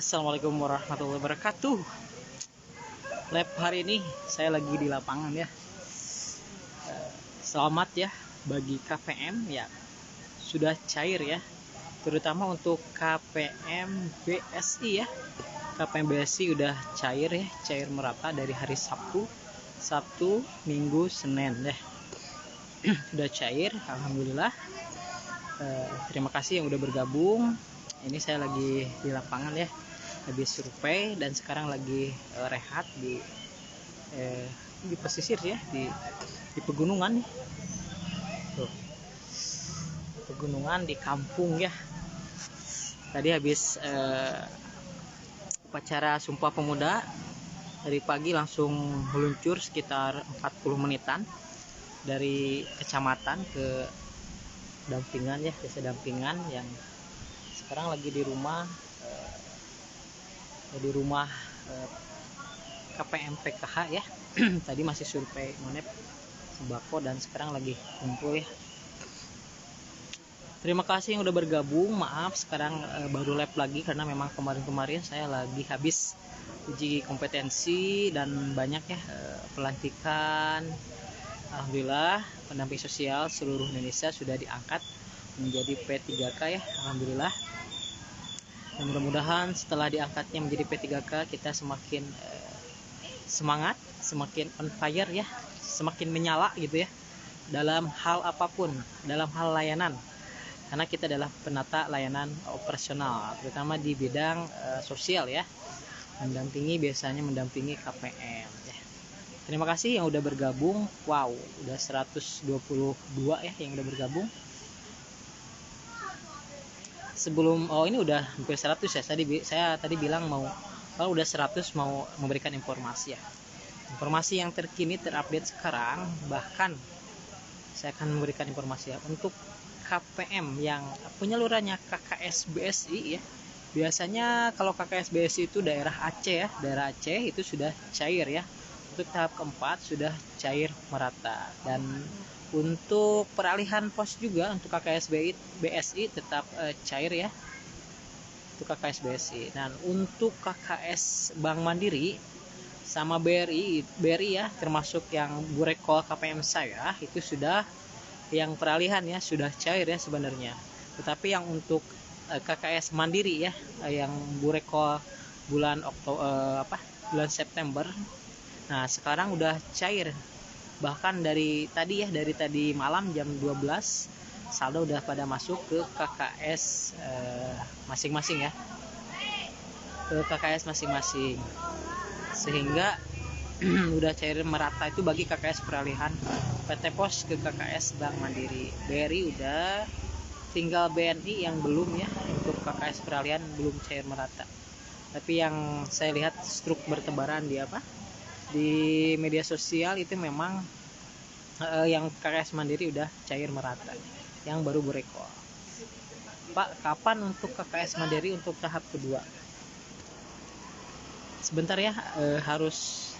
Assalamualaikum warahmatullahi wabarakatuh. Lab hari ini saya lagi di lapangan ya. Selamat ya bagi KPM ya, sudah cair ya, terutama untuk KPM BSI ya. KPM BSI udah cair ya, cair merata dari hari Sabtu, Minggu, Senin ya. Udah cair, alhamdulillah. Terima kasih yang udah bergabung. Ini saya lagi di lapangan ya, habis survei dan sekarang lagi rehat di pesisir ya, di pegunungan nih. Tuh, pegunungan di kampung ya. Tadi habis upacara Sumpah Pemuda, dari pagi langsung meluncur sekitar 40 menitan dari kecamatan ke dampingan ya, desa dampingan yang sekarang lagi di rumah KPM PKH ya. Tadi masih survei monep sembako dan sekarang lagi kumpul ya. Terima kasih yang udah bergabung. Maaf sekarang baru live lagi karena memang kemarin saya lagi habis uji kompetensi dan banyak ya pelantikan. Alhamdulillah pendamping sosial seluruh Indonesia sudah diangkat menjadi P3K ya, alhamdulillah. Dan mudah-mudahan setelah diangkatnya menjadi P3K kita semakin semangat, semakin on fire ya, semakin menyala gitu ya dalam hal apapun, dalam hal layanan. Karena kita adalah penata layanan operasional, terutama di bidang sosial ya. Biasanya mendampingi KPM ya. Terima kasih yang udah bergabung. Wow, udah 122 ya yang udah bergabung. Sebelum ini udah hampir 100 ya. Saya tadi bilang kalau udah 100 mau memberikan informasi ya. Informasi yang terkini terupdate sekarang, bahkan saya akan memberikan informasi ya untuk KPM yang penyalurannya KKS BSI ya. Biasanya kalau KKS BSI itu daerah Aceh ya, daerah Aceh itu sudah cair ya. Untuk tahap keempat sudah cair merata, dan untuk peralihan pos juga untuk KKS BSI tetap cair ya, untuk KKS BSI. Dan untuk KKS Bank Mandiri sama BRI ya, termasuk yang Burekol KPM saya itu sudah, yang peralihan ya sudah cair ya sebenarnya. Tetapi yang untuk KKS Mandiri ya, yang Burekol bulan September, nah sekarang udah cair. Bahkan dari tadi malam jam 12 saldo udah pada masuk ke KKS masing-masing ya, ke KKS masing-masing, sehingga udah cair merata itu bagi KKS peralihan PT Pos ke KKS Bank Mandiri. BRI udah, tinggal BNI yang belum ya, untuk KKS peralihan belum cair merata. Tapi yang saya lihat struk bertebaran di media sosial itu memang yang KKS Mandiri udah cair merata, yang baru Burekol. Pak, kapan untuk KKS Mandiri untuk tahap kedua? Sebentar ya, harus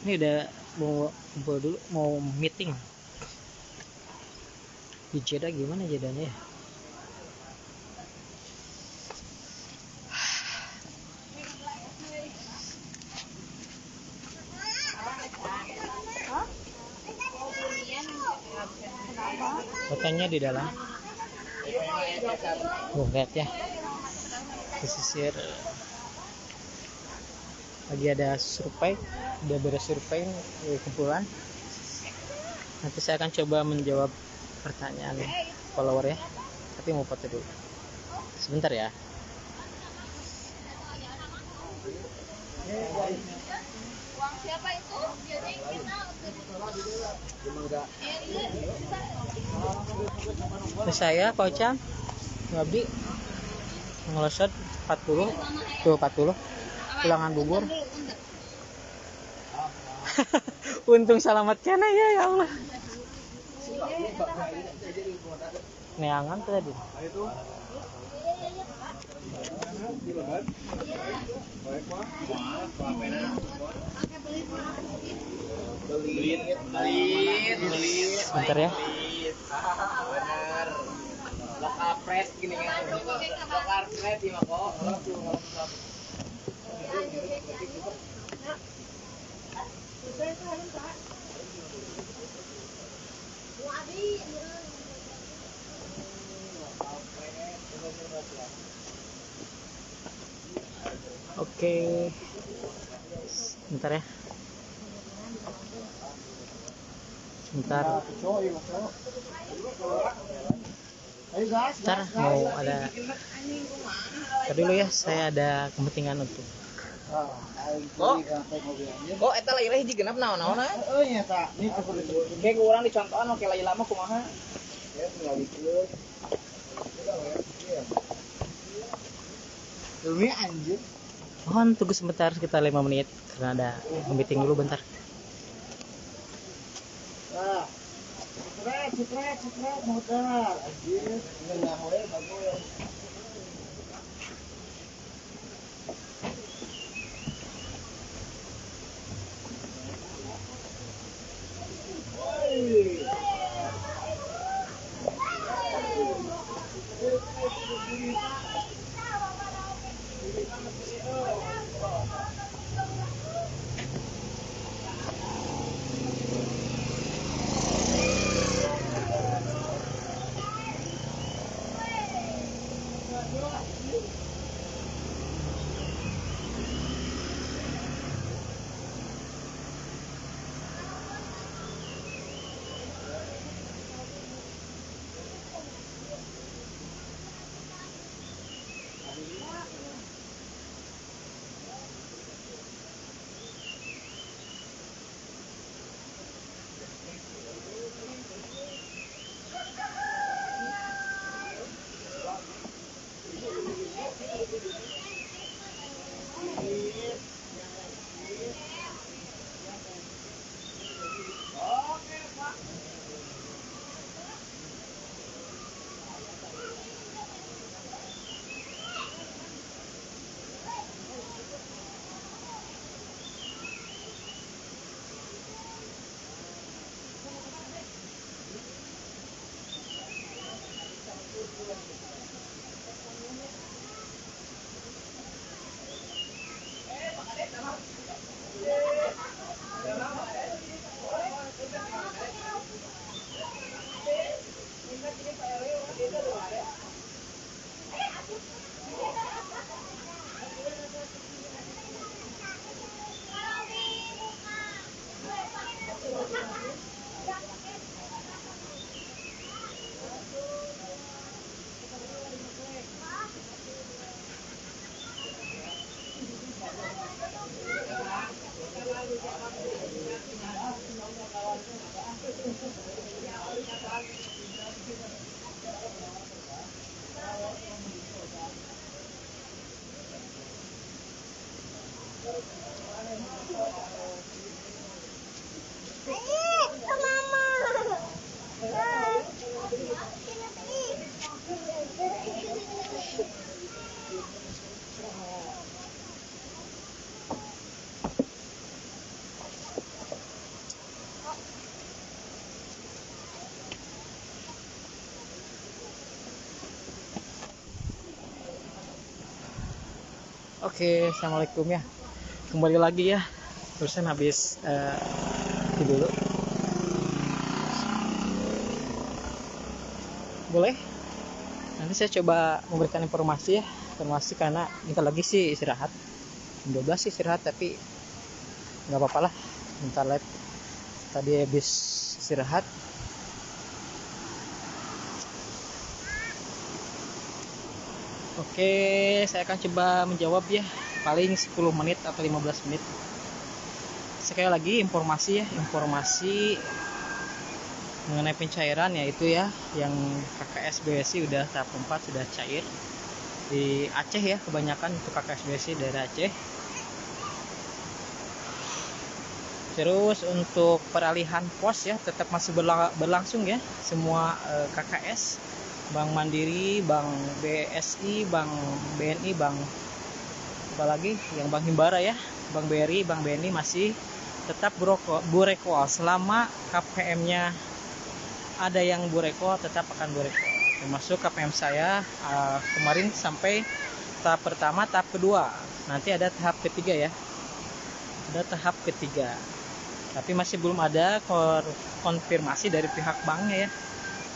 ini udah mau kumpul dulu, mau meeting di Jeddah. Gimana jedanya ya? Fotonya di dalam. Lihat ya, pesisir lagi ada survei, udah beres survei kumpulan. Nanti saya akan coba menjawab pertanyaan follower ya, tapi mau foto dulu sebentar ya. Uang siapa itu? Jadi kita Saya Pak Ocam ngabdi ngelosot 40 tuh 40 ulangan bubur. Untung selamat kena ya Allah. Neangan tuh tadi. Bentar ya. Bener. Lokal press gini kan. Lokal press ya kok. Oke, bentar ya. Bentar. Bentar, mau ada. Tadi dulu ya, saya ada kepentingan untuk. Oh, eta lain hiji genep naon-naon ah. Iya tak, ini Kayak urang dicontohan oke lain lama kumaha. Demi anjir. Mohon tunggu sebentar sekitar 5 menit karena ada meeting dulu bentar. Nah, cekret, modal. Anjir, ngenyah we bagus. Oke, assalamualaikum ya. Kembali lagi ya. Terusan habis itu dulu. Boleh? Nanti saya coba memberikan informasi ya. Informasi karena bentar lagi sih istirahat. Jam 12 sih istirahat tapi nggak apa-apa lah. Bentar lagi. Tadi habis istirahat. Oke, saya akan coba menjawab ya, paling 10 menit atau 15 menit. Sekali lagi informasi mengenai pencairan yaitu ya, yang KKS BSI udah tahap 4 sudah cair di Aceh ya, kebanyakan untuk KKS BSI dari Aceh. Terus untuk peralihan pos ya tetap masih berlangsung ya, semua KKS, Bank Mandiri, Bank BSI, Bank BNI, Bank apalagi yang Bank Himbara ya, Bank BRI, Bank BNI masih tetap burekol selama KPM-nya ada yang burekol, tetap akan burekol. Termasuk KPM saya kemarin sampai tahap pertama, tahap kedua. nanti ada tahap ketiga ya. Ada tahap ketiga. Tapi masih belum ada konfirmasi dari pihak banknya ya.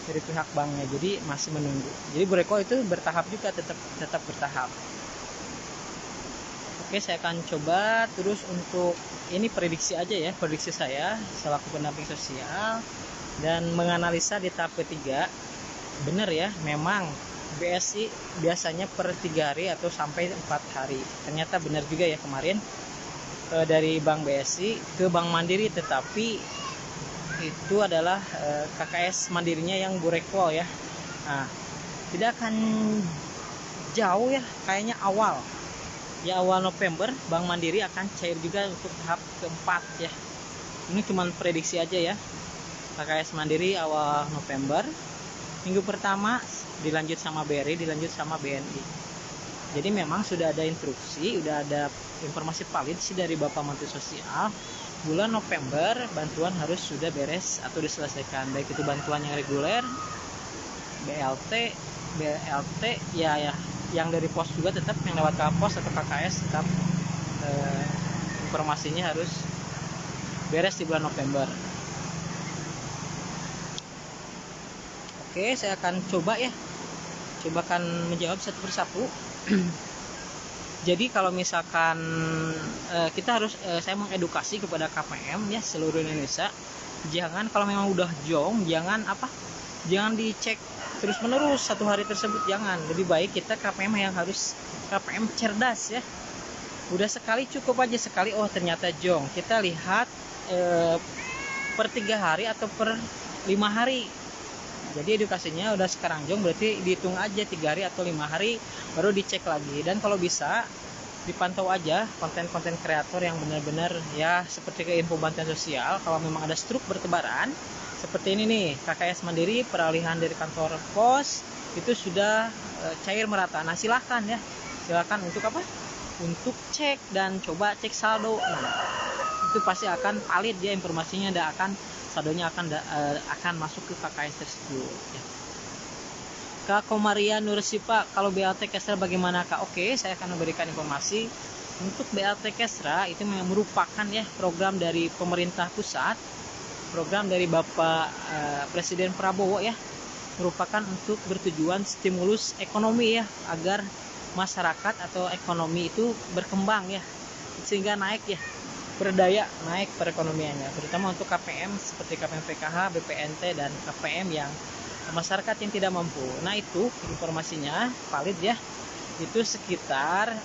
Dari pihak banknya. Jadi masih menunggu. Jadi Bu Reko itu bertahap juga, tetap bertahap. Oke, saya akan coba terus untuk ini prediksi aja ya, prediksi saya selaku pendamping sosial dan menganalisa di tahap ketiga. Benar ya, memang BSI biasanya per 3 hari atau sampai 4 hari. Ternyata benar juga ya kemarin dari Bank BSI ke Bank Mandiri, tetapi itu adalah KKS Mandirinya yang Bu Reko ya. Nah, tidak akan jauh ya, kayaknya awal November Bank Mandiri akan cair juga untuk tahap keempat ya. Ini cuma prediksi aja ya. KKS Mandiri awal November, minggu pertama dilanjut sama BRI, dilanjut sama BNI. Jadi memang sudah ada instruksi, sudah ada informasi valid sih dari Bapak Menteri Sosial. Bulan November bantuan harus sudah beres atau diselesaikan, baik itu bantuan yang reguler, BLT ya yang dari pos juga tetap, yang lewat pos atau KKS tetap informasinya harus beres di bulan November. Oke, saya akan cobakan menjawab satu persatu. Jadi kalau misalkan kita harus saya mengedukasi kepada KPM ya seluruh Indonesia, jangan kalau memang udah jong jangan dicek terus menerus satu hari tersebut, jangan. Lebih baik kita KPM yang harus KPM cerdas ya. Udah sekali cukup aja, sekali oh ternyata jong, kita lihat per 3 hari atau per 5 hari. Jadi edukasinya udah sekarang jong, berarti dihitung aja 3 hari atau 5 hari baru dicek lagi. Dan kalau bisa dipantau aja konten-konten kreator yang benar-benar ya, seperti ke info bantuan sosial. Kalau memang ada struk bertebaran seperti ini nih, KKS Mandiri peralihan dari kantor pos itu sudah cair merata. Nah silakan untuk apa? Untuk cek dan coba cek saldo. Nah itu pasti akan valid ya informasinya, saldonya akan masuk ke KKS tersebut ya. Kak Komaria Nursipa, kalau BLT Kesra bagaimana Kak? Oke, saya akan memberikan informasi. Untuk BLT Kesra itu merupakan ya program dari pemerintah pusat, program dari Bapak Presiden Prabowo ya, merupakan untuk bertujuan stimulus ekonomi ya, agar masyarakat atau ekonomi itu berkembang ya, sehingga naik ya, berdaya naik perekonomiannya, terutama untuk KPM seperti KPM PKH, BPNT dan KPM yang masyarakat yang tidak mampu. Nah itu informasinya valid ya, itu sekitar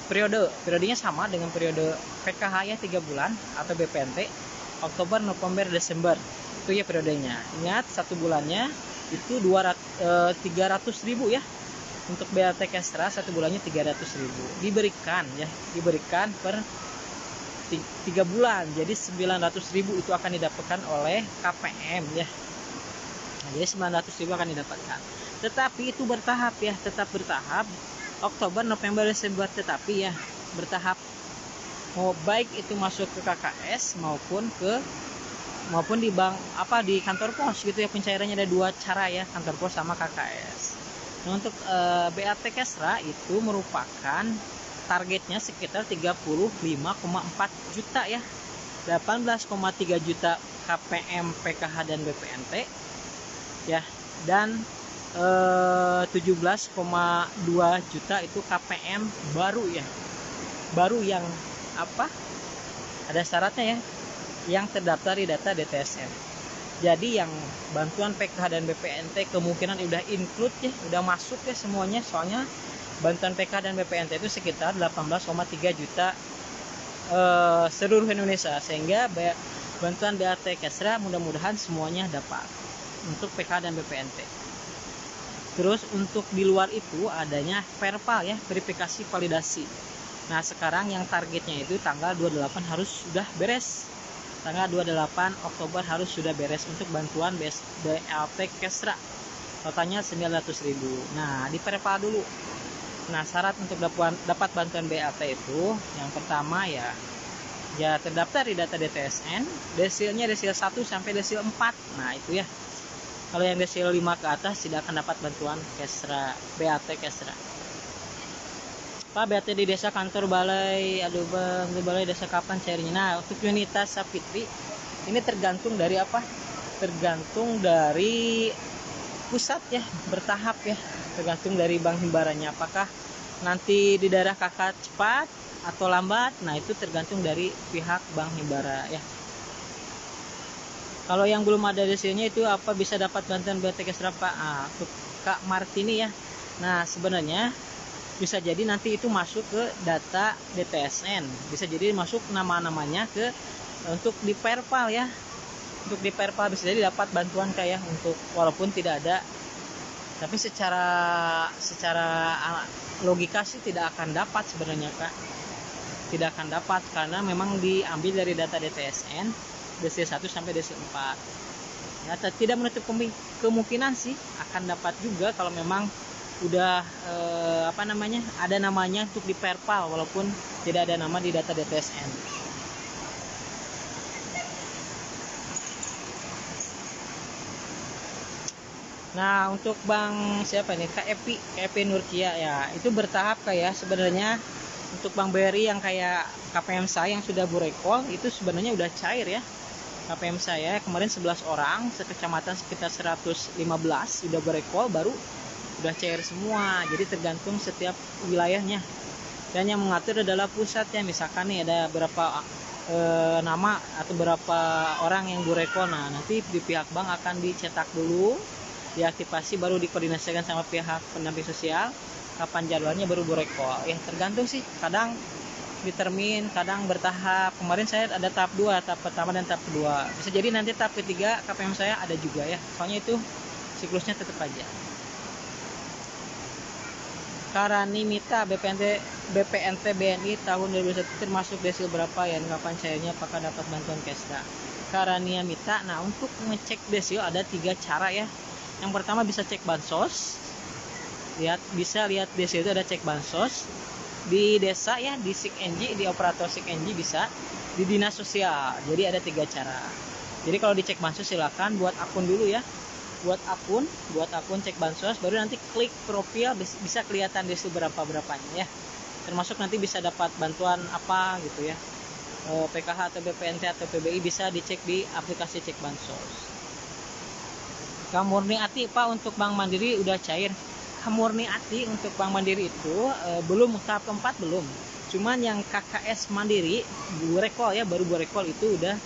periodenya sama dengan periode PKH ya 3 bulan, atau BPNT Oktober, November, Desember itu ya periodenya. Ingat 1 bulannya itu 300.000 ya. Untuk BLT Kesra 1 bulannya 300.000 diberikan per 3 bulan, jadi 900.000 itu akan didapatkan oleh KPM ya. Nah, jadi 900.000 akan didapatkan, tetapi itu bertahap ya, tetap bertahap Oktober, November, Desember, tetapi ya bertahap. Mau baik itu masuk ke KKS maupun di bank di kantor pos gitu ya, pencairannya ada 2 cara ya, kantor pos sama KKS. Nah untuk BLT Kesra itu merupakan targetnya sekitar 35,4 juta ya, 18,3 juta KPM PKH dan BPNT ya, dan 17,2 juta itu KPM baru ya, baru yang ada syaratnya ya, yang terdaftar di data DTSN. Jadi yang bantuan PKH dan BPNT kemungkinan udah include ya, udah masuk ya semuanya, soalnya bantuan PKH dan BPNT itu sekitar 18,3 juta seluruh Indonesia, sehingga bantuan BLT Kesra mudah-mudahan semuanya dapat untuk PKH dan BPNT. Terus untuk di luar itu adanya verval ya, verifikasi validasi. Nah sekarang yang targetnya itu tanggal 28 harus sudah beres, tanggal 28 Oktober harus sudah beres untuk bantuan BLT Kesra, totalnya 900.000. Nah di verval dulu. Nah syarat untuk dapat bantuan BLT itu yang pertama ya terdaftar di data DTSN, desilnya desil 1 sampai desil 4. Nah itu ya, kalau yang desil 5 ke atas tidak akan dapat bantuan Kesra, BLT Kesra. Pak, BT di desa kantor balai, aduh bang, di balai desa kapan cairnya? Nah, untuk Yunitas Sapitri ini tergantung dari apa? Tergantung dari pusat ya, bertahap ya, tergantung dari bank himbaranya. Apakah nanti di daerah kakak cepat atau lambat? Nah, itu tergantung dari pihak bank himbara ya. Kalau yang belum ada desilnya itu apa bisa dapat bantuan BTK Serapa? Untuk Kak Martini ya. Nah, sebenarnya bisa jadi nanti itu masuk ke data DTSN, bisa jadi masuk nama-namanya ke untuk di perpal ya, untuk di perpal bisa jadi dapat bantuan kayak untuk walaupun tidak ada, tapi secara logika sih tidak akan dapat sebenarnya Kak, tidak akan dapat karena memang diambil dari data DTSN desil 1 sampai desil 4 ya. Tidak menutup kemungkinan sih akan dapat juga kalau memang udah ada namanya untuk di perpal walaupun tidak ada nama di data DTSN. Nah, untuk Bang siapa nih? KEP Nurkia ya, itu bertahap kayak sebenarnya. Untuk Bang BRI yang kayak KPM saya yang sudah burekol itu sebenarnya udah cair ya. KPM saya kemarin 11 orang, sekecamatan sekitar 115 sudah burekol, baru udah cair semua. Jadi tergantung setiap wilayahnya, dan yang mengatur adalah pusatnya. Misalkan nih ada berapa nama atau berapa orang yang burekol, nah nanti di pihak bank akan dicetak dulu, diaktifasi, baru dikoordinasikan sama pihak pendamping sosial kapan jadwalnya baru burekol ya. Tergantung sih, kadang ditermin, kadang bertahap. Kemarin saya ada tahap 2, tahap pertama dan tahap kedua. Bisa jadi nanti tahap ketiga KPM saya ada juga ya, soalnya itu siklusnya tetap aja. Karani Mita BPNT BNI tahun 2021 termasuk desil berapa ya, kapan cairnya, apakah dapat bantuan Kesda? Karania Mita, nah untuk ngecek desil ada 3 cara ya. Yang pertama bisa cek bansos, bisa lihat desil itu ada cek bansos di desa ya, di SIKNJ, di operator SIKNJ, bisa di dinas sosial. Jadi ada 3 cara. Jadi kalau dicek bansos silakan buat akun dulu ya, buat akun cek bansos, baru nanti klik profil, bisa kelihatan desil berapanya ya, termasuk nanti bisa dapat bantuan apa gitu ya, PKH atau BPNT atau PBI bisa dicek di aplikasi cek bansos. Kamurni Ati Pak, untuk Bank Mandiri udah cair. Kamurni Ati untuk Bank Mandiri itu belum, tahap keempat belum, cuman yang KKS Mandiri burekol ya, baru burekol itu udah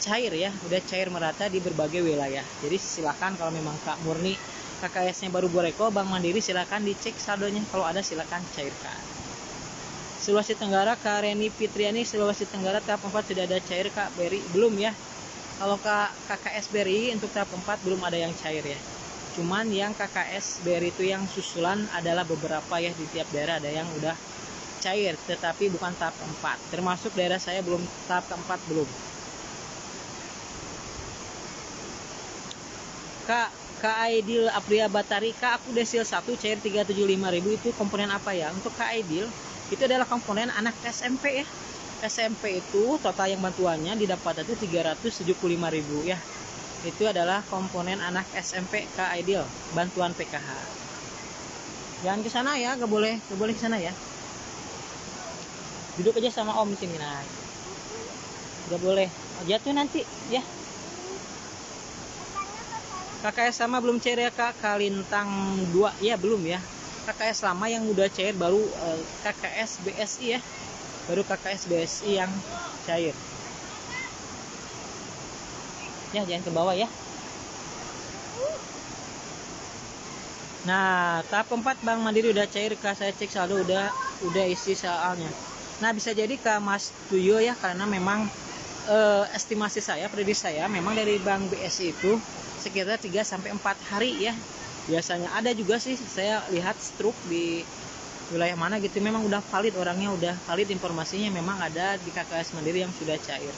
cair ya, udah cair merata di berbagai wilayah. Jadi silakan kalau memang Kak Murni KKS-nya baru burekol Bank Mandiri, silakan dicek saldonya, kalau ada silakan cairkan. Sulawesi Tenggara Kak Reni Fitriani, Sulawesi Tenggara tahap 4 sudah ada cair Kak BRI belum ya. Kalau KKS BRI untuk tahap 4 belum ada yang cair ya, cuman yang KKS BRI itu yang susulan adalah beberapa ya, di tiap daerah ada yang udah cair tetapi bukan tahap 4, termasuk daerah saya belum tahap 4 belum. Kak Aidil Apria Batari, Kak aku desil 1 cair 375.000, itu komponen apa ya? Untuk Kak Aidil itu adalah komponen anak SMP ya. SMP itu total yang bantuannya didapat itu 375.000 ya. Itu adalah komponen anak SMP Kak Aidil, bantuan PKH. Jangan ke sana ya, gak boleh ke sana ya. Duduk aja sama Om di sini, nah. Gak boleh jatuh nanti ya. KKS sama belum cair ya Kak. Kalintang 2 ya belum ya. KKS lama yang udah cair baru KKS BSI ya, baru KKS BSI yang cair ya, jangan ke bawah ya. Nah, tahap 4 Bank Mandiri udah cair Kak, saya cek saldo udah isi soalnya. Nah, bisa jadi Kak Mas Tuyo ya, karena memang estimasi saya, prediksi saya memang dari Bank BSI itu sekitar 3-4 hari ya. Biasanya ada juga sih saya lihat struk di wilayah mana gitu, memang udah valid, orangnya udah valid, informasinya memang ada di KKS Mandiri yang sudah cair.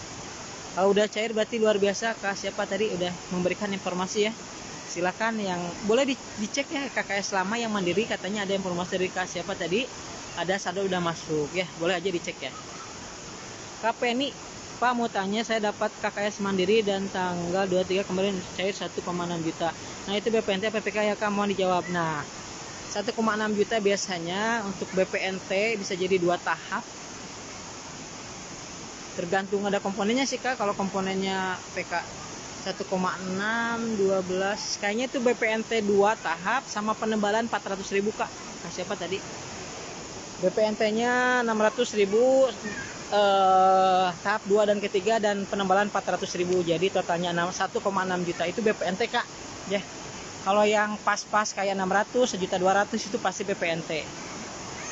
Kalau udah cair berarti luar biasa. Kak siapa tadi udah memberikan informasi ya, silakan yang boleh dicek ya. KKS lama yang Mandiri katanya ada informasi dari Kak siapa tadi, ada saldo udah masuk ya, boleh aja dicek ya. Kak Penny, Pak mau tanya, saya dapat KKS Mandiri dan tanggal 23 kemarin cair 1,6 juta. Nah itu BPNT PPK ya Kak, mohon dijawab. Nah 1,6 juta biasanya. Untuk BPNT bisa jadi 2 tahap. Tergantung ada komponennya sih Kak. Kalau komponennya PK 1,6 12 kayaknya itu BPNT 2 tahap sama penebalan 400.000 Kak. Kasih apa tadi? BPNT-nya 600.000 tahap 2 dan ketiga, dan penebalan 400.000. Jadi totalnya 1,6 juta itu BPNT Kak. Ya. Kalau yang pas-pas kayak 600, 1.200.000 itu pasti BPNT.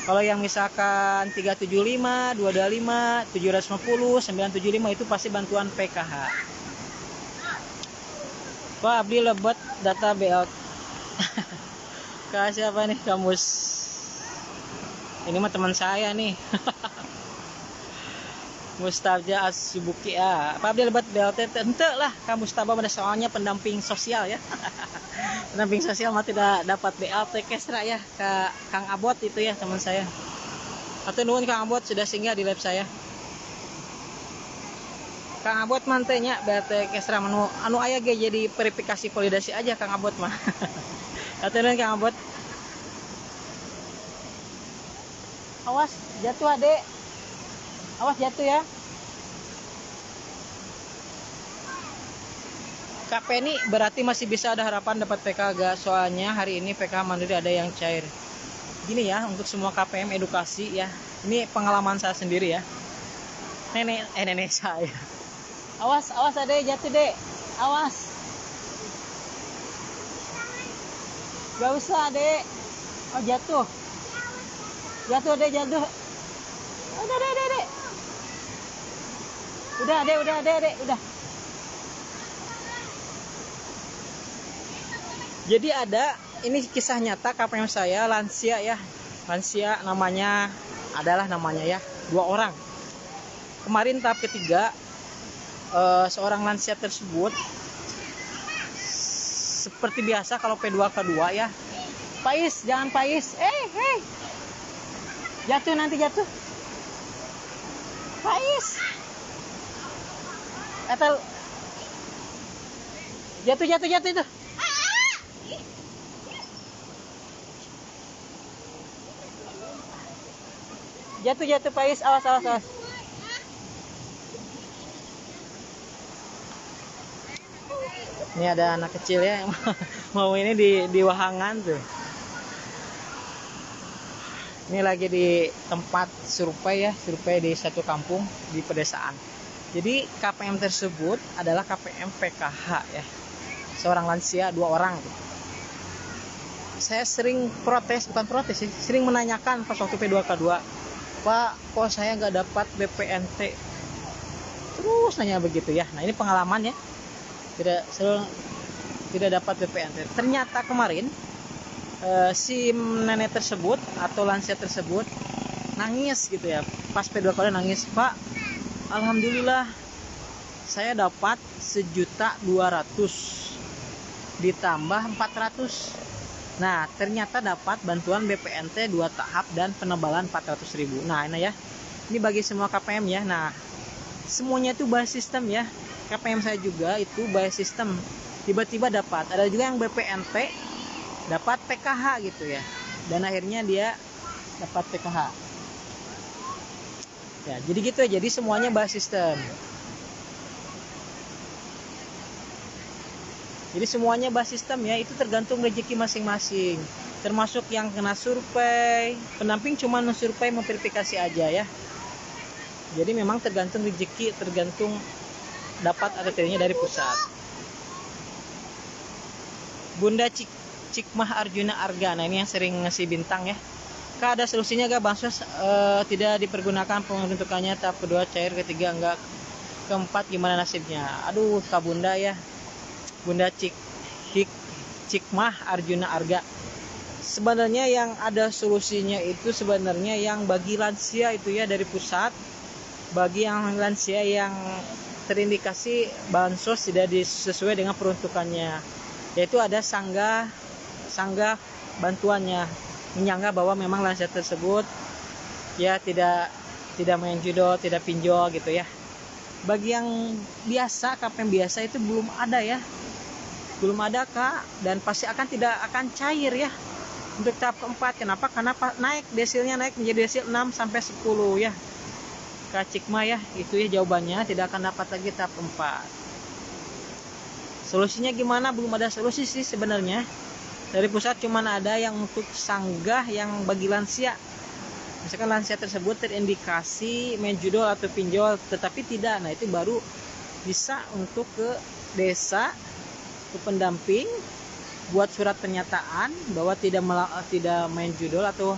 Kalau yang misalkan 375, 225, 750, 975 itu pasti bantuan PKH. Pak Abdi lebet data BL. Kak siapa nih kamus? Ini mah teman saya nih. Mustabja Asubuki ya. Pak Abdi lebat BLT ente lah. Kak Mustabah pada soalnya pendamping sosial ya. Pendamping sosial mah tidak dapat BLT Kesra ya. Kang Abot itu ya teman saya. Atau nuhun Kang Abot sudah singgah di lab saya. Kang Abot mantenya BLT Kesra anu aya ge jadi verifikasi validasi aja Kang Abot mah. Atau nuhun Kang Abot. Awas jatuh adek. Awas jatuh ya. Kak Penny berarti masih bisa ada harapan dapat PK agak, soalnya hari ini PK mandiri ada yang cair. Gini ya, untuk semua KPM edukasi ya. Ini pengalaman saya sendiri ya. Nenek saya. Awas adek jatuh dek. Awas. Gak usah adek. Oh jatuh. Jatuh adek jatuh. Udah dek. Udah adek. Jadi ada ini kisah nyata KPM saya lansia ya. Lansia namanya ya 2 orang. Kemarin tahap ketiga seorang lansia tersebut seperti biasa kalau P2K2 ya. Pais, jangan pais. Hey. Jatuh nanti jatuh. Pais. Etel. Jatuh itu. Jatuh Pais, awas. Ini ada anak kecil ya mau ini di wahangan tuh. Ini lagi di tempat survei di satu kampung di pedesaan. Jadi KPM tersebut adalah KPM PKH ya. Seorang lansia 2 orang. Saya sering sering menanyakan pas waktu P2K2, Pak, kok saya nggak dapat BPNT? Terus nanya begitu ya. Nah ini pengalaman ya. Tidak dapat BPNT. Ternyata kemarin si nenek tersebut atau lansia tersebut nangis gitu ya. Pas P2K nangis, Pak, alhamdulillah saya dapat 1.200.000 ditambah 400. Nah ternyata dapat bantuan BPNT 2 tahap dan penebalan 400.000. Nah ini ya, ini bagi semua KPM ya. Nah semuanya itu by sistem ya. KPM saya juga itu by sistem. Tiba-tiba dapat. Ada juga yang BPNT dapat PKH gitu ya, dan akhirnya dia dapat PKH ya. Jadi gitu ya, jadi semuanya bahas sistem. Jadi semuanya bahas sistem ya, itu tergantung rezeki masing-masing, termasuk yang kena survei. Pendamping cuma mensurvei, memverifikasi aja ya. Jadi memang tergantung rezeki, tergantung dapat atau tidaknya dari pusat. Bunda Cikmah Arjuna Arga, nah ini yang sering ngasih bintang ya. Kak ada solusinya gak bansos tidak dipergunakan pembentukannya, tahap kedua cair, ketiga enggak, keempat gimana nasibnya? Aduh Kak Bunda ya, Bunda Cikmah Arjuna Arga. Sebenarnya yang ada solusinya itu sebenarnya yang bagi lansia itu ya dari pusat, bagi yang lansia yang terindikasi bansos tidak sesuai dengan peruntukannya, yaitu ada sanggah bantuannya, menyanggah bahwa memang lansia tersebut ya tidak main judo, tidak pinjol gitu ya. Bagi yang biasa, KPM biasa itu belum ada ya, belum ada Kak, dan pasti tidak akan cair ya. Untuk tahap keempat, kenapa? Karena naik desilnya naik menjadi desil 6 sampai 10 ya. Kak Cikma ya, itu ya jawabannya, tidak akan dapat lagi tahap keempat. Solusinya gimana? Belum ada solusi sih sebenarnya. Dari pusat cuman ada yang untuk sanggah yang bagi lansia. Misalkan lansia tersebut terindikasi main judol atau pinjol, tetapi tidak. Nah, itu baru bisa untuk ke desa, ke pendamping, buat surat pernyataan bahwa tidak main judol atau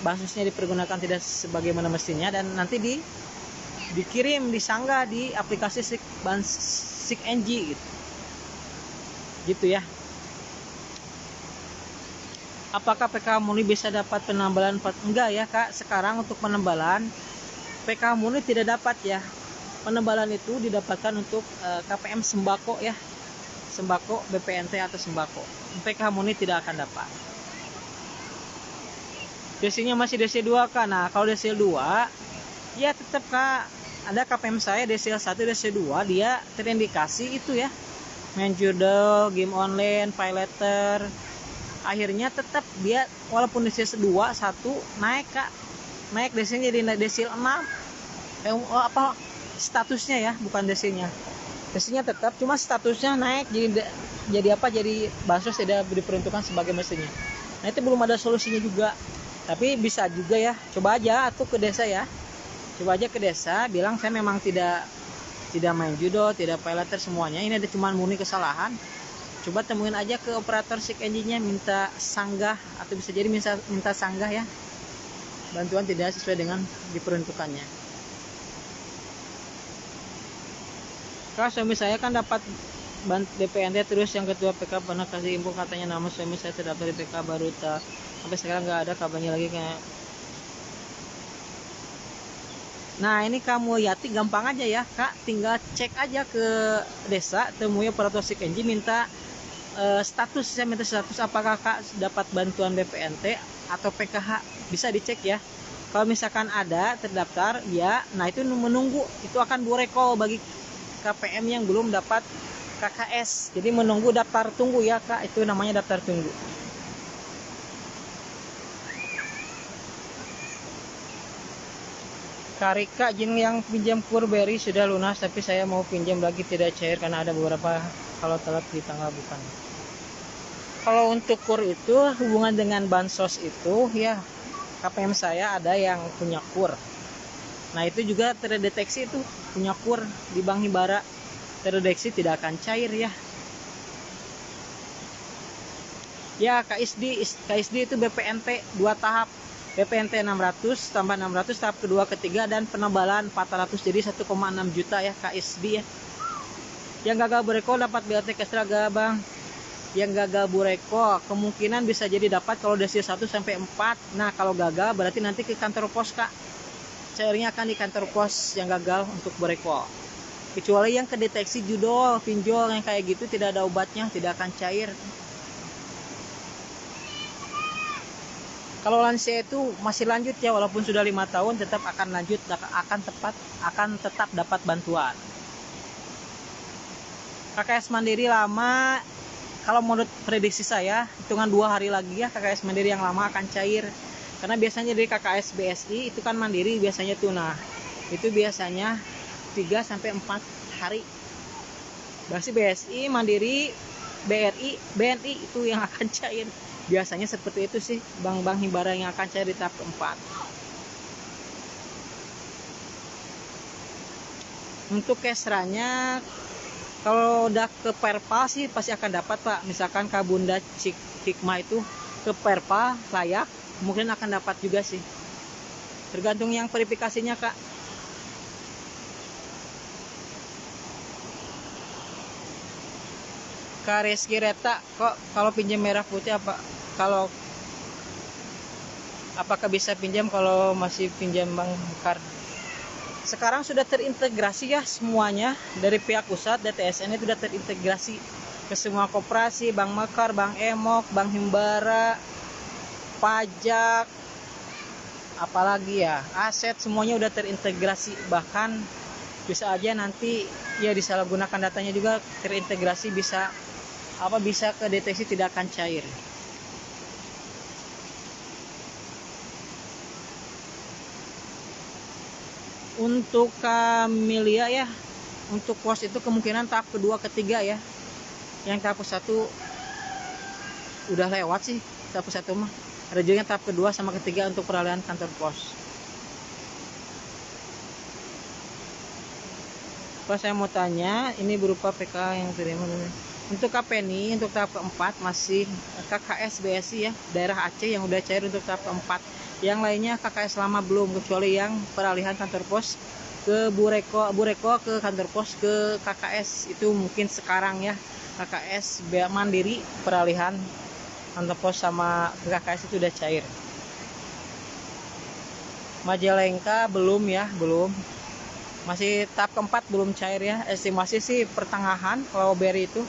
bansusnya dipergunakan tidak sebagaimana mestinya, dan nanti dikirim disanggah di aplikasi SIKNG gitu ya. Apakah PKH Murni bisa dapat penambalan? Enggak ya Kak, sekarang untuk penembalan PKH Murni tidak dapat ya. Penembalan itu didapatkan untuk KPM sembako ya, sembako, BPNT atau sembako. PKH Murni tidak akan dapat. Desilnya masih desil 2 Kak. Nah, kalau desil 2 ya tetap Kak, ada KPM saya desil 1, desil 2 dia terindikasi itu ya, main judol, game online, pay letter. Akhirnya tetap dia walaupun desil 2 1 naik Kak. Naik desilnya jadi desil 6. Statusnya ya, bukan desilnya. Desilnya tetap, cuma statusnya naik jadi bansos tidak diperuntukkan sebagai mestinya. Nah, itu belum ada solusinya juga. Tapi bisa juga ya, coba aja atau ke desa ya. Coba aja ke desa, bilang saya memang tidak main judol, tidak pay letter semuanya. Ini ada cuma murni kesalahan. Coba temuin aja ke operator SIKNG-nya, minta sanggah atau bisa jadi minta sanggah ya. Bantuan tidak sesuai dengan diperuntukannya. Kak, suami saya kan dapat DPNT terus, yang ketua PK pernah kasih info katanya nama suami saya terdaftar di PK baru sampai sekarang nggak ada kabarnya lagi kayak. Nah, ini kamu Yati gampang aja ya Kak, tinggal cek aja ke desa, temui operator SIKNG, minta status apakah Kak dapat bantuan BPNT atau PKH, bisa dicek ya. Kalau misalkan ada terdaftar ya, nah itu menunggu, itu akan burekol bagi KPM yang belum dapat KKS. Jadi menunggu daftar tunggu ya Kak, itu namanya daftar tunggu. Karika izin yang pinjam kur BRI sudah lunas, tapi saya mau pinjam lagi tidak cair karena ada beberapa kalau telat di tanggal bukan. Kalau untuk kur itu hubungan dengan bansos itu ya, KPM saya ada yang punya kur. Nah, itu juga terdeteksi itu punya kur di Bank Himbara, terdeteksi tidak akan cair ya. Ya, KSD itu BPNT 2 tahap. BPNT 600 tambah 600 tahap kedua ketiga, dan penembalan 400 jadi 1,6 juta ya KSD ya. Yang gagal bureko dapat BLT Kestra gak Bang? Yang gagal bureko kemungkinan bisa jadi dapat kalau desil 1 sampai 4. Nah, kalau gagal berarti nanti ke kantor pos Kak. Cairnya akan di kantor pos yang gagal untuk bureko. Kecuali yang kedeteksi judol, pinjol yang kayak gitu tidak ada obatnya, tidak akan cair. Kalau lansia itu masih lanjut ya, walaupun sudah 5 tahun tetap akan lanjut, akan tetap dapat bantuan. KKS Mandiri lama, kalau menurut prediksi saya hitungan 2 hari lagi ya KKS Mandiri yang lama akan cair. Karena biasanya dari KKS BSI itu kan mandiri biasanya tuh, nah itu biasanya 3 sampai 4 hari. Berarti BSI, Mandiri, BRI, BNI itu yang akan cair. Biasanya seperti itu sih, bank-bank Himbara yang akan cair di tahap keempat. Untuk kesranya kalau udah ke Perpal sih pasti akan dapat Pak. Misalkan Kak Bunda Hikmah itu ke Perpal layak, mungkin akan dapat juga sih, tergantung yang verifikasinya Kak. Kak Reski Reta, kok kalau pinjam merah putih apakah bisa pinjam kalau masih pinjam Bank Mekar? Sekarang sudah terintegrasi ya semuanya, dari pihak pusat DTSN itu sudah terintegrasi ke semua koperasi, Bank Mekar, Bank Emok, Bank Himbara, pajak, apalagi ya, aset, semuanya udah terintegrasi. Bahkan bisa aja nanti ya disalahgunakan datanya juga terintegrasi, bisa ke deteksi tidak akan cair. Untuk Camellia ya, untuk pos itu kemungkinan tahap kedua ketiga ya. Yang tahap satu udah lewat sih, tahap satu mah. Ada juga yang tahap kedua sama ketiga untuk peralihan kantor pos. Kalau saya mau tanya, ini berupa PK yang terima. Untuk KPNI untuk tahap keempat masih KKS BSI ya, daerah Aceh yang udah cair untuk tahap keempat. Yang lainnya KKS lama belum, kecuali yang peralihan kantor pos ke Bureko ke kantor pos ke KKS itu mungkin sekarang ya. KKS Mandiri peralihan kantor pos sama KKS itu udah cair. Majalengka belum ya, belum. Masih tahap keempat belum cair ya. Estimasi sih pertengahan kalau beri itu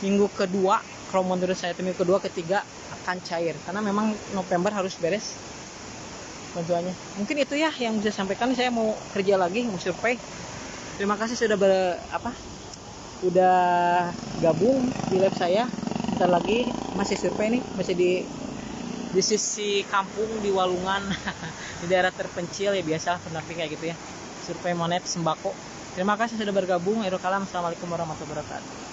minggu kedua, kalau menurut saya itu minggu kedua ketiga akan cair karena memang November harus beres bantuannya. Mungkin itu ya yang bisa sampaikan. Saya mau kerja lagi, mau survei. Terima kasih sudah udah gabung di lab saya. Bentar lagi masih survei nih, masih di sisi kampung di Walungan di daerah terpencil ya, biasa pendamping kayak gitu ya, survei monet sembako. Terima kasih sudah bergabung. Assalamualaikum warahmatullahi wabarakatuh.